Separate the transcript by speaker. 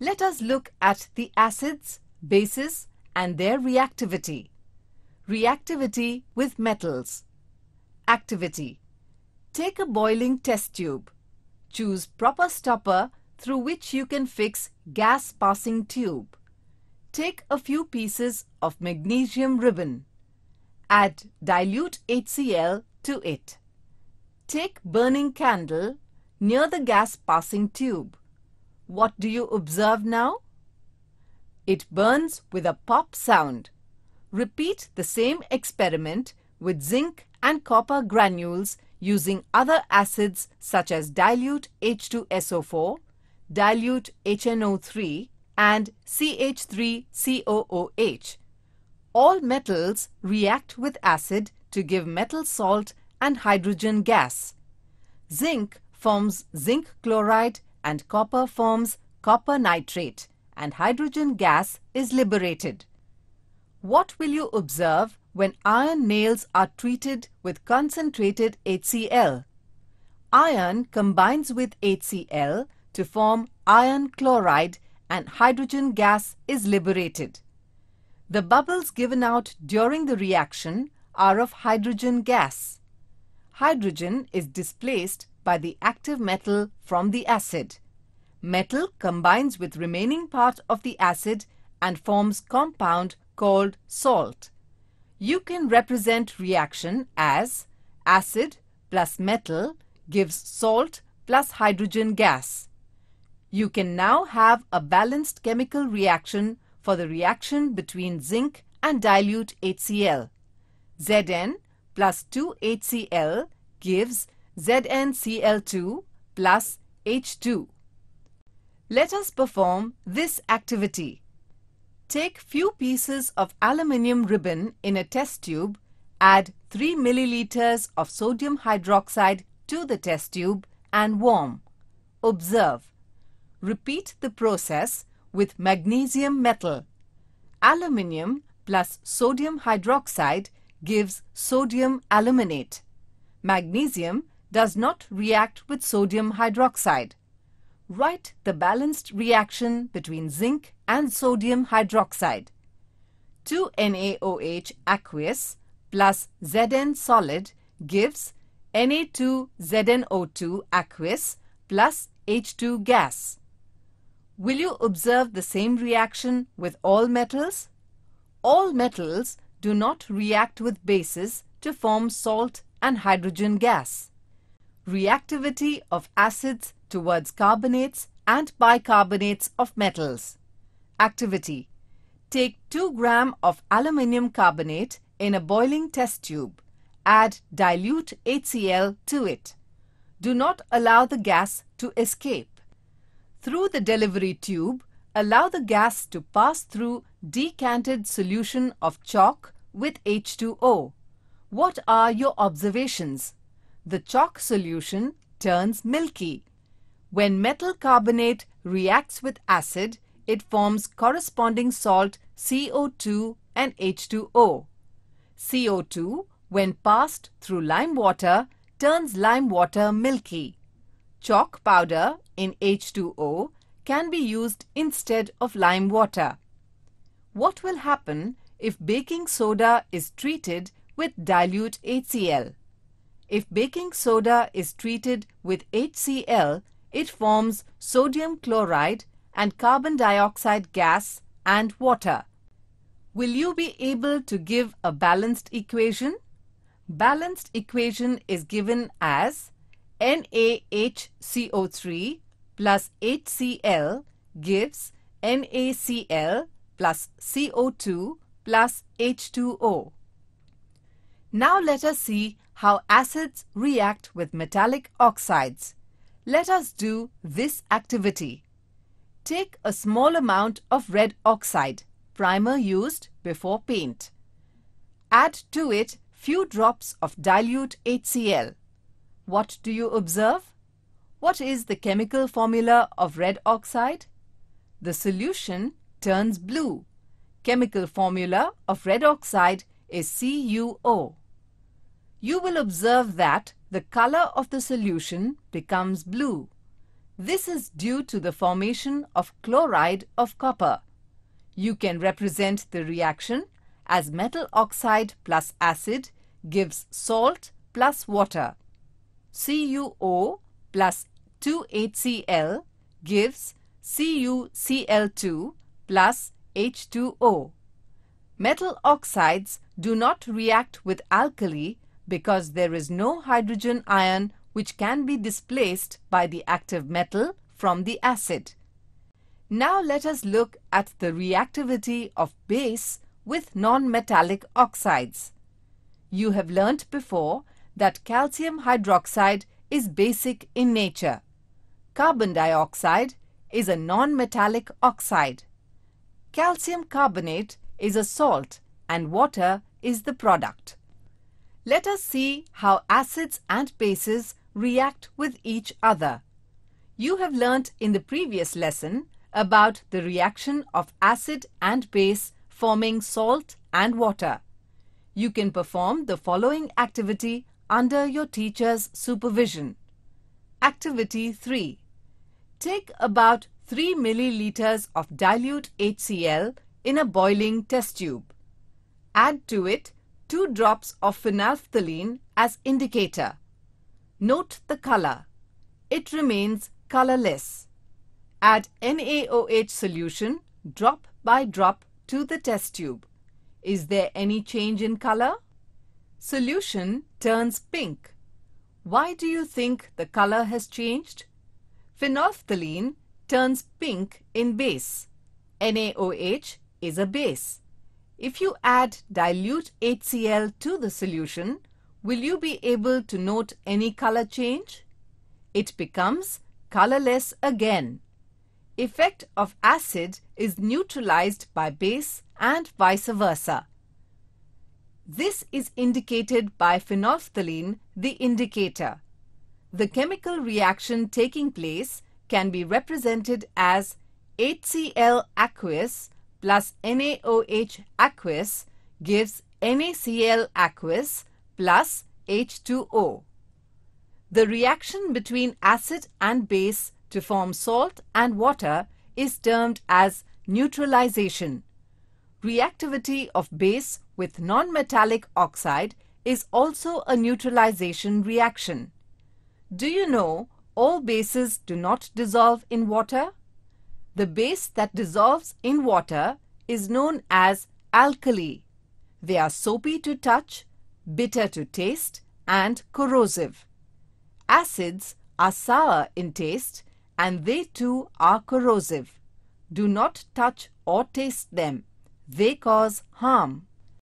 Speaker 1: Let us look at the acids, bases and their reactivity. Reactivity with metals. Activity. Take a boiling test tube. Choose proper stopper through which you can fix gas passing tube. Take a few pieces of magnesium ribbon. Add dilute HCl to it. Take burning candle near the gas passing tube. What do you observe now? It burns with a pop sound. Repeat the same experiment with zinc and copper granules using other acids such as dilute H2SO4, dilute HNO3 and CH3COOH. All metals react with acid to give metal salt and hydrogen gas. Zinc forms zinc chloride and copper forms copper nitrate, and hydrogen gas is liberated. What will you observe when iron nails are treated with concentrated HCl? Iron combines with HCl to form iron chloride and hydrogen gas is liberated. The bubbles given out during the reaction are of hydrogen gas. Hydrogen is displaced by the active metal from the acid. Metal combines with remaining part of the acid and forms compound called salt. You can represent reaction as acid plus metal gives salt plus hydrogen gas. You can now have a balanced chemical reaction for the reaction between zinc and dilute HCl. Zn plus 2HCl gives ZnCl2 plus H2. Let us perform this activity. Take few pieces of aluminium ribbon in a test tube, add 3 milliliters of sodium hydroxide to the test tube and warm. Observe. Repeat the process with magnesium metal. Aluminium plus sodium hydroxide gives sodium aluminate. Magnesium does not react with sodium hydroxide. Write the balanced reaction between zinc and sodium hydroxide. 2NaOH aqueous plus Zn solid gives Na2ZnO2 aqueous plus H2 gas. Will you observe the same reaction with all metals? All metals do not react with bases to form salt and hydrogen gas. Reactivity of acids towards carbonates and bicarbonates of metals. Activity. Take 2 grams of aluminium carbonate in a boiling test tube. Add dilute HCl to it. Do not allow the gas to escape. Through the delivery tube, allow the gas to pass through decanted solution of chalk with H2O. What are your observations? The chalk solution turns milky. When metal carbonate reacts with acid, it forms corresponding salt CO2 and H2O. CO2, when passed through lime water, turns lime water milky. Chalk powder in H2O can be used instead of lime water. What will happen if baking soda is treated with dilute HCl? If baking soda is treated with HCl, it forms sodium chloride and carbon dioxide gas and water. Will you be able to give a balanced equation? Balanced equation is given as NaHCO3 plus HCl gives NaCl plus CO2 plus H2O. Now let us see how acids react with metallic oxides. Let us do this activity. Take a small amount of red oxide, primer used before paint. Add to it few drops of dilute HCl. What do you observe? What is the chemical formula of red oxide? The solution turns blue. Chemical formula of red oxide is CuO. You will observe that the color of the solution becomes blue. This is due to the formation of chloride of copper. You can represent the reaction as metal oxide plus acid gives salt plus water. CuO plus 2HCl gives CuCl2 plus H2O. Metal oxides do not react with alkali because there is no hydrogen ion which can be displaced by the active metal from the acid. Now let us look at the reactivity of base with non-metallic oxides. You have learnt before that calcium hydroxide is basic in nature. Carbon dioxide is a non-metallic oxide. Calcium carbonate is a salt and water is the product. Let us see how acids and bases react with each other. You have learnt in the previous lesson about the reaction of acid and base forming salt and water. You can perform the following activity under your teacher's supervision. Activity 3. Take about 3 milliliters of dilute HCl in a boiling test tube. Add to it 2 drops of phenolphthalein as indicator. Note the color. It remains colorless. Add NaOH solution drop by drop to the test tube. Is there any change in color? Solution turns pink. Why do you think the color has changed? Phenolphthalein turns pink in base. NaOH is a base. If you add dilute HCl to the solution, will you be able to note any color change? It becomes colorless again. Effect of acid is neutralized by base and vice versa. This is indicated by phenolphthalein, the indicator. The chemical reaction taking place can be represented as HCl aqueous plus NaOH aqueous gives NaCl aqueous plus H2O. The reaction between acid and base to form salt and water is termed as neutralization. Reactivity of base with non-metallic oxide is also a neutralization reaction. Do you know all bases do not dissolve in water? The base that dissolves in water is known as alkali. They are soapy to touch, bitter to taste, and corrosive. Acids are sour in taste and they too are corrosive. Do not touch or taste them. They cause harm.